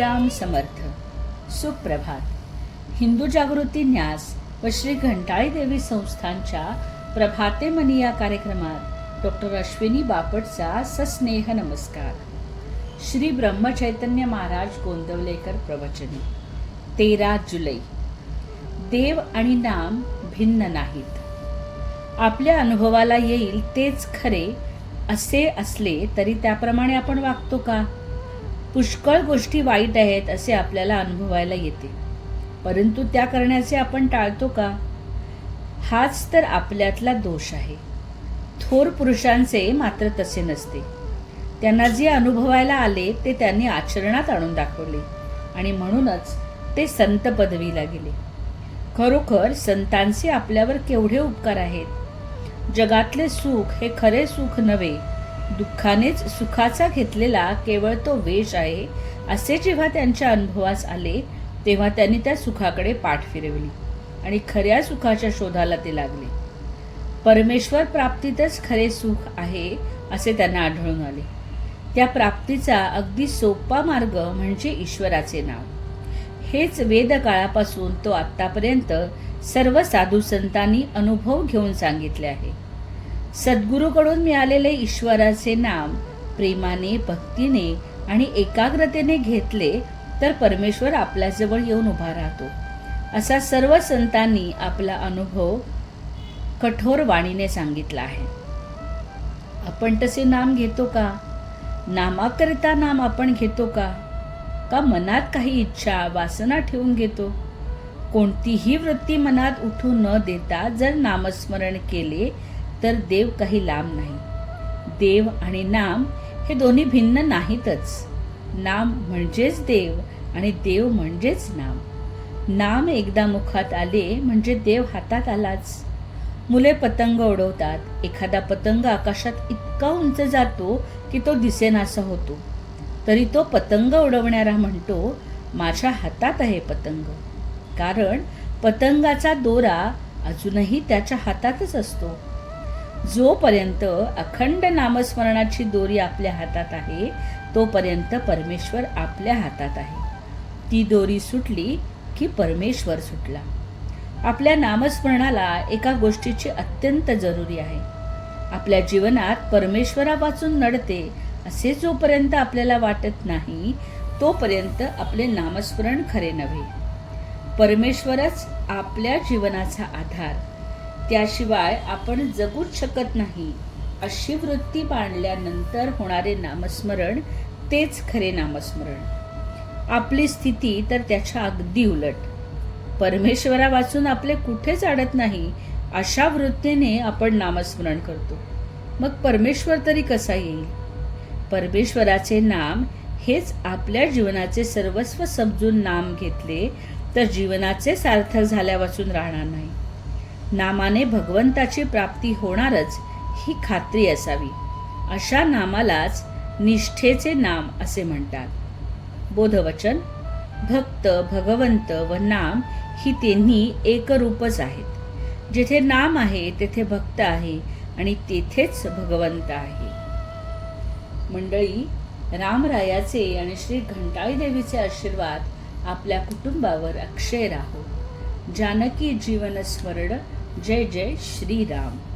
श्रीराम समर्थ. सुप्रभात. हिंदू जागृती न्यास व श्री घंटाळी देवी संस्थांच्या प्रभाते मनी या कार्यक्रमात डॉक्टर अश्विनी बापटचा सस्नेह नमस्कार. श्री ब्रह्मचैतन्य महाराज गोंदवलेकर प्रवचने. 13 जुलै. देव आणि नाम भिन्न नाहीत. आपल्या अनुभवाला येईल तेच खरे असे असले तरी त्याप्रमाणे आपण वागतो का? पुष्कळ गोष्टी वाईट आहेत असे आपल्याला अनुभवायला येते, परंतु त्या करण्याचे आपण टाळतो का? हाच तर आपल्यातला दोष आहे. थोर पुरुषांचे मात्र तसे नसते. त्यांना जे अनुभवायला आले ते त्यांनी आचरणात आणून दाखवले आणि म्हणूनच ते संत पदवीला गेले. खरोखर संतांचे आपल्यावर केवढे उपकार आहेत. जगातले सुख हे खरे सुख नव्हे, दुःखानेच सुखाचा घेतलेला केवळ तो वेश आहे असे जेव्हा त्यांच्या अनुभवास आले तेव्हा त्यांनी त्या सुखाकडे पाठ फिरवली आणि खऱ्या सुखाच्या शोधाला ते लागले. परमेश्वर प्राप्तीतच खरे सुख आहे असे त्यांना आढळून आले. त्या प्राप्तीचा अगदी सोपा मार्ग म्हणजे ईश्वराचे नाव. हेच वेद काळापासून तो आत्तापर्यंत सर्व साधू संतांनी अनुभव घेऊन सांगितले आहे. सद्गुरूकडून मिळालेले ईश्वराचे नाम प्रेमाने, भक्तीने आणि एकाग्रतेने घेतले तर परमेश्वर आपल्याजवळ येऊन उभा राहतो असा सर्व संतांनी आपला अनुभव कठोर वाणीने सांगितला आहे. आपण तसे नाम घेतो का? नामाकरिता नाम आपण घेतो का? का मनात काही इच्छा, वासना ठेवून घेतो? कोणतीही वृत्ती मनात उठू न देता जर नामस्मरण केले तर देव काही लांब नाही. देव आणि नाम हे दोन्ही भिन्न नाहीतच. नाम म्हणजेच देव आणि देव म्हणजेच नाम. नाम एकदा मुखात आले म्हणजे देव हातात आलाच. मुले पतंग उडवतात. एखादा पतंग आकाशात इतका उंच जातो की तो दिसेनासा होतो, तरी तो पतंग उडवणारा म्हणतो, माझ्या हातात आहे पतंग. कारण पतंगाचा दोरा अजूनही त्याच्या हातातच असतो. जोपर्यंत अखंड नामस्मरणाची दोरी आपल्या हातात आहे तोपर्यंत परमेश्वर आपल्या हातात आहे. ती दोरी सुटली की परमेश्वर सुटला. आपल्या नामस्मरणाला एका गोष्टीची अत्यंत जरुरी आहे. आपल्या जीवनात परमेश्वरापासून नडते असे जोपर्यंत आपल्याला वाटत नाही तोपर्यंत आपले नामस्मरण खरे नव्हे. परमेश्वरच आपल्या जीवनाचा आधार, त्याशिवाय आपण जगूच शकत नाही अशी वृत्ती बांधल्यानंतर होणारे नामस्मरण तेच खरे नामस्मरण. आपली स्थिती तर त्याच्या अगदी उलट. परमेश्वरा वाचून आपले कुठेच अडत नाही अशा वृत्तीने आपण नामस्मरण करतो. मग परमेश्वर तरी कसा येईल? परमेश्वराचे नाम हेच आपल्या जीवनाचे सर्वस्व समजून नाम घेतले तर जीवनाचे सार्थक झाल्यावाचून राहणार नाही. नामाने भगवंताची प्राप्ती होणारच ही खात्री असावी. अशा नामालाच निष्ठेचे नाम असे म्हणतात. बोधवचन. भक्त, भगवंत व नाम ही तिन्ही एकरूपच आहेत. जेथे नाम आहे तेथे भक्त आहे आणि तेथेच भगवंत आहे. मंडळी, रामरायाचे आणि श्री घंटाळी देवीचे आशीर्वाद आपल्या कुटुंबावर अक्षय राहो. जानकी जीवन स्मरण. जय जय श्रीराम.